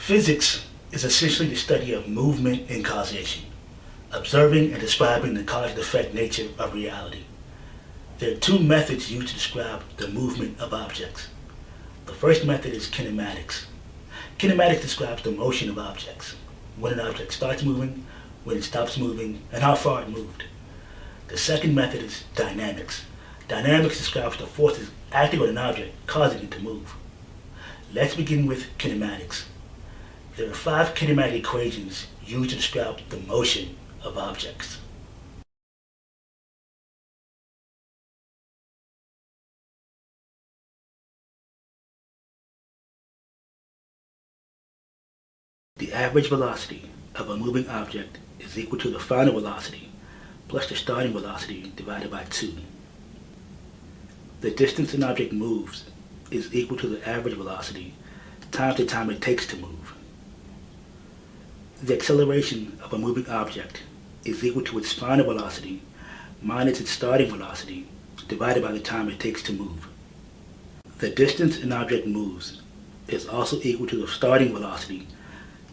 Physics is essentially the study of movement and causation, observing and describing the cause-and-effect nature of reality. There are two methods used to describe the movement of objects. The first method is kinematics. Kinematics describes the motion of objects, when an object starts moving, when it stops moving, and how far it moved. The second method is dynamics. Dynamics describes the forces acting on an object, causing it to move. Let's begin with kinematics. There are 5 kinematic equations used to describe the motion of objects. The average velocity of a moving object is equal to the final velocity plus the starting velocity divided by 2. The distance an object moves is equal to the average velocity times the time it takes to move. The acceleration of a moving object is equal to its final velocity minus its starting velocity divided by the time it takes to move. The distance an object moves is also equal to the starting velocity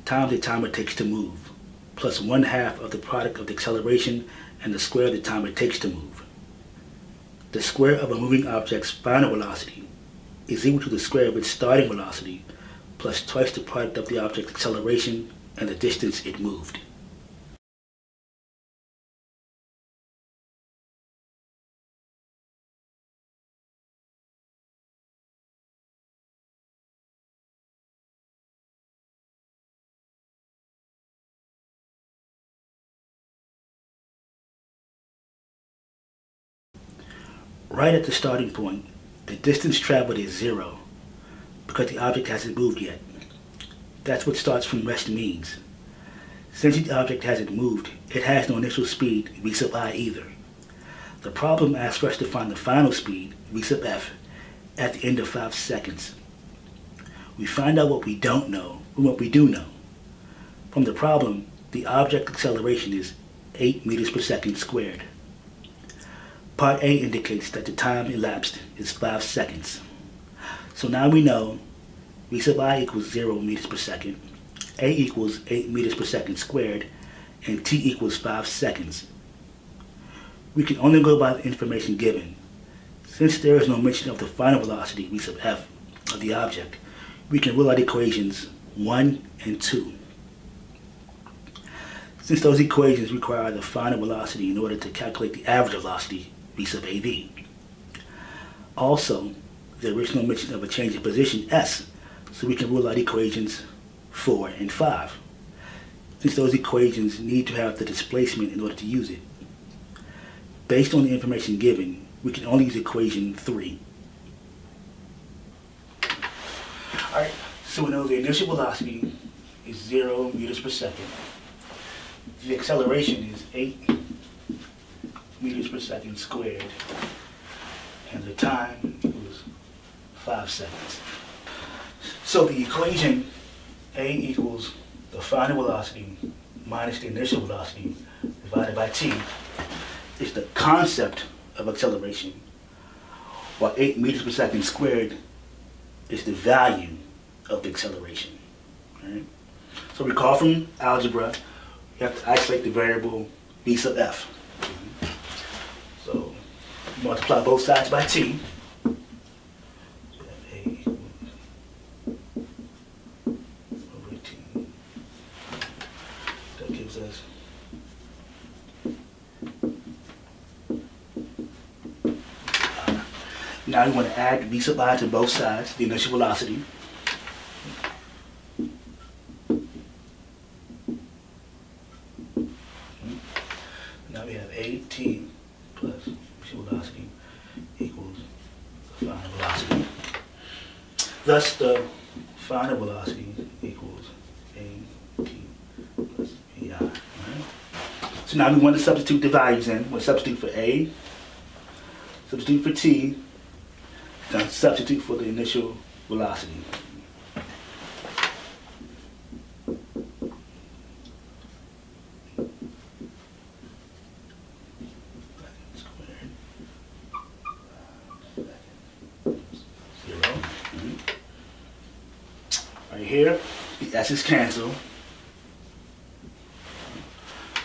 times the time it takes to move, plus 1/2 of the product of the acceleration and the square of the time it takes to move. The square of a moving object's final velocity is equal to the square of its starting velocity, plus twice the product of the object's acceleration and the distance it moved. Right at the starting point, the distance traveled is 0 because the object hasn't moved yet. That's what starts from rest means. Since the object hasn't moved, it has no initial speed v sub I either. The problem asks for us to find the final speed, v sub f, at the end of 5 seconds. We find out what we don't know from what we do know. From the problem, the object acceleration is 8 meters per second squared. Part A indicates that the time elapsed is 5 seconds. So now we know v sub I equals 0 meters per second, A equals 8 meters per second squared, and t equals 5 seconds. We can only go by the information given. Since there is no mention of the final velocity v sub f of the object, we can rule out equations 1 and 2. Since those equations require the final velocity in order to calculate the average velocity v sub av. Also, there is no mention of a change in position s, so we can rule out equations 4 and 5, since those equations need to have the displacement in order to use it. Based on the information given, we can only use equation 3. Alright, so we know the initial velocity is 0 meters per second. The acceleration is 8 meters per second squared, and the time equals 5 seconds. So the equation A equals the final velocity minus the initial velocity divided by t is the concept of acceleration, while 8 meters per second squared is the value of the acceleration. Right? So recall from algebra, you have to isolate the variable v sub f. So multiply both sides by t. That gives us now we want to add v sub I to both sides, the initial velocity. Now we have 8t plus initial velocity equals the final velocity. Thus, the final velocity equals at plus ai. Right? So now we want to substitute the values in. We'll substitute for a, substitute for t, then substitute for the initial velocity. Right here, The s's cancel.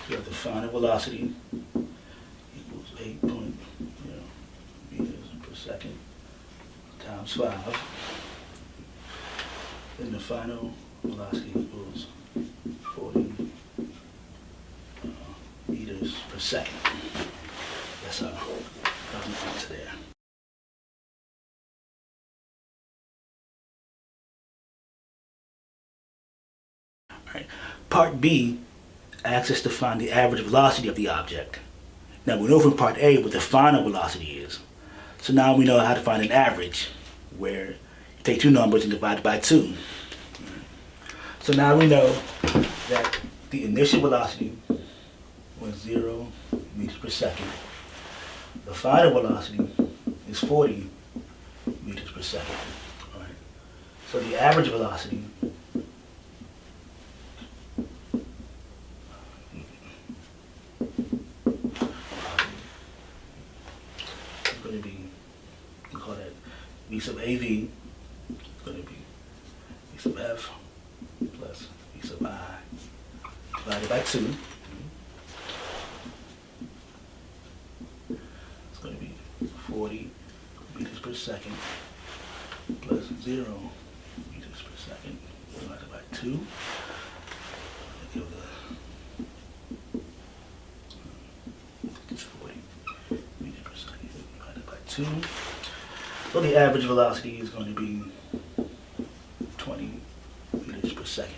So the final velocity equals 8.0 meters per second times 5. Then the final velocity equals 40 meters per second. That's our answer there. All right. Part B asks us to find the average velocity of the object. Now we know from part A what the final velocity is. So now we know how to find an average, where you take two numbers and divide it by 2. So now we know that the initial velocity was 0 meters per second. The final velocity is 40 meters per second. All right. So the average velocity is going to be, we call that V sub AV, is going to be V sub F plus V sub I divided by 2. It's going to be 40 meters per second plus 0 meters per second divided by 2. Give it's 40 meters per second divided by 2. So the average velocity is going to be 20 meters per second.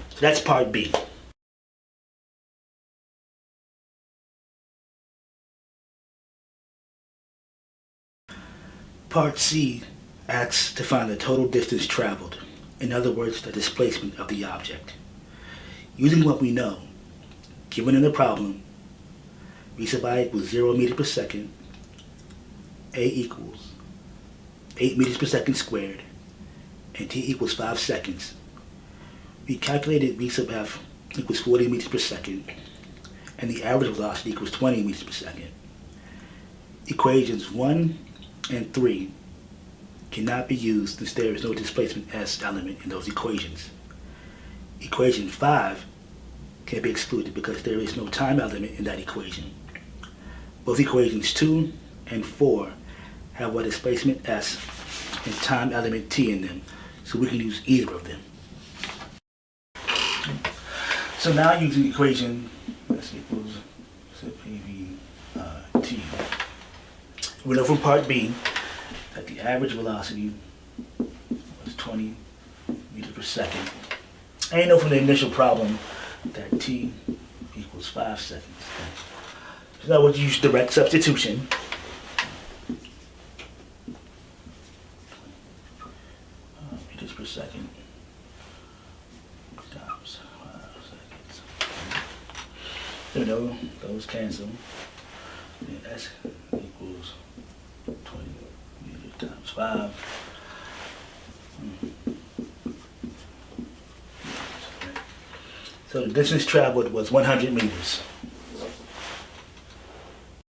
So that's part B. Part C asks to find the total distance traveled, in other words, the displacement of the object. Using what we know, given in the problem, V sub I equals 0 meters per second, A equals 8 meters per second squared, and T equals 5 seconds. We calculated V sub F equals 40 meters per second, and the average velocity equals 20 meters per second. Equations 1 and 3 cannot be used since there is no displacement S element in those equations. Equation 5 can be excluded because there is no time element in that equation. Both equations 2 and 4 have a displacement S and time element T in them, so we can use either of them. So now using equation S equals AV T, we know from part B that the average velocity was 20 meters per second. And you know from the initial problem that T equals 5 seconds. So now we'll use direct substitution. Meters per second times 5 seconds. So we know those cancel. And S equals 20 meters times 5. So the distance traveled was 100 meters.